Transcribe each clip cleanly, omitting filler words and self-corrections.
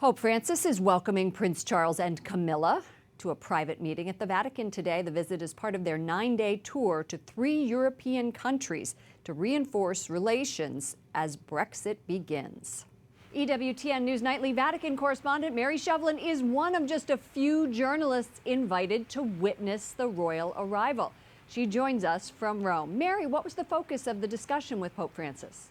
Pope Francis is welcoming Prince Charles and Camilla to a private meeting at the Vatican today. The visit is part of their 9-day tour to 3 European countries to reinforce relations as Brexit begins. EWTN News Nightly Vatican correspondent Mary Shovlain is one of just a few journalists invited to witness the royal arrival. She joins us from Rome. Mary, what was the focus of the discussion with Pope Francis?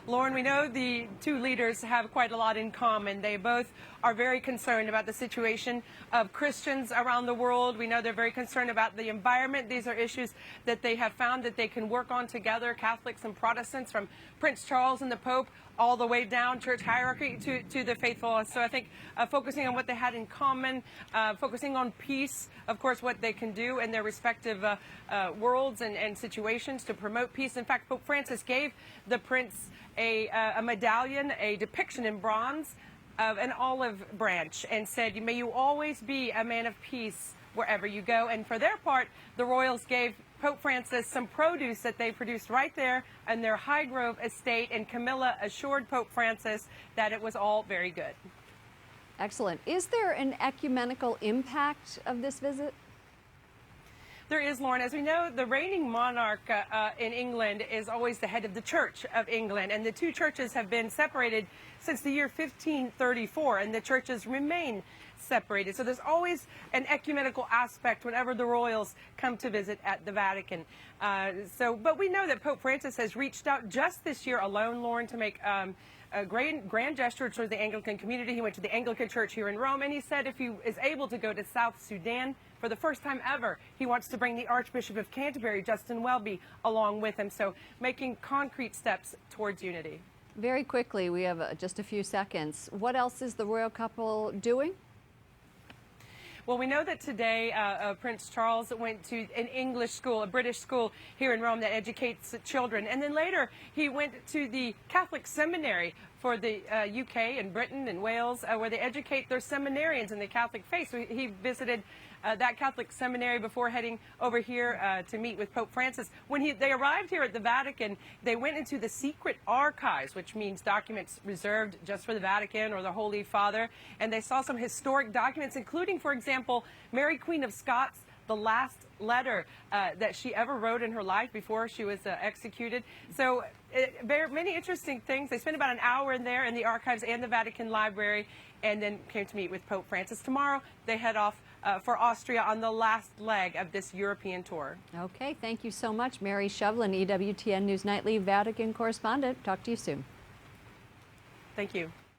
Lauren, we know the two leaders have quite a lot in common. They both are very concerned about the situation of Christians around the world. We know they're very concerned about the environment. These are issues that they have found that they can work on together, Catholics and Protestants, from Prince Charles and the Pope all the way down church hierarchy to the faithful. So I think focusing on what they had in common, focusing on peace, of course, what they can do in their respective worlds and situations to promote peace. In fact, Pope Francis gave the prince a medallion, a depiction in bronze of an olive branch, and said, "May you always be a man of peace wherever you go." And for their part, the royals gave Pope Francis some produce that they produced right there in their Highgrove estate, and Camilla assured Pope Francis that it was all very good. Excellent. Is there an ecumenical impact of this visit? There is, Lauren. As we know, the reigning monarch in England is always the head of the Church of England, and the two churches have been separated since the year 1534, and the churches remain separated. So there's always an ecumenical aspect whenever the royals come to visit at the Vatican. But we know that Pope Francis has reached out just this year alone, Lauren, to make a grand gesture towards the Anglican community. He went to the Anglican Church here in Rome, and he said if he is able to go to South Sudan for the first time ever, he wants to bring the Archbishop of Canterbury, Justin Welby, along with him. So making concrete steps towards unity. Very quickly, we have just a few seconds. What else is the royal couple doing? Well, we know that today Prince Charles went to an English school, a British school here in Rome that educates children. And then later he went to the Catholic seminary for the UK and Britain and Wales, where they educate their seminarians in the Catholic faith. So he visited that Catholic seminary before heading over here to meet with Pope Francis. When they arrived here at the Vatican, they went into the secret archives, which means documents reserved just for the Vatican or the Holy Father, and they saw some historic documents, including, for example, Mary Queen of Scots, the last letter that she ever wrote in her life before she was executed. So very many interesting things. They spent about an hour in there in the archives and the Vatican Library, and then came to meet with Pope Francis. Tomorrow they head off for Austria on the last leg of this European tour. Okay, thank you so much, Mary Shovlain, EWTN News Nightly Vatican correspondent. Talk to you soon. Thank you.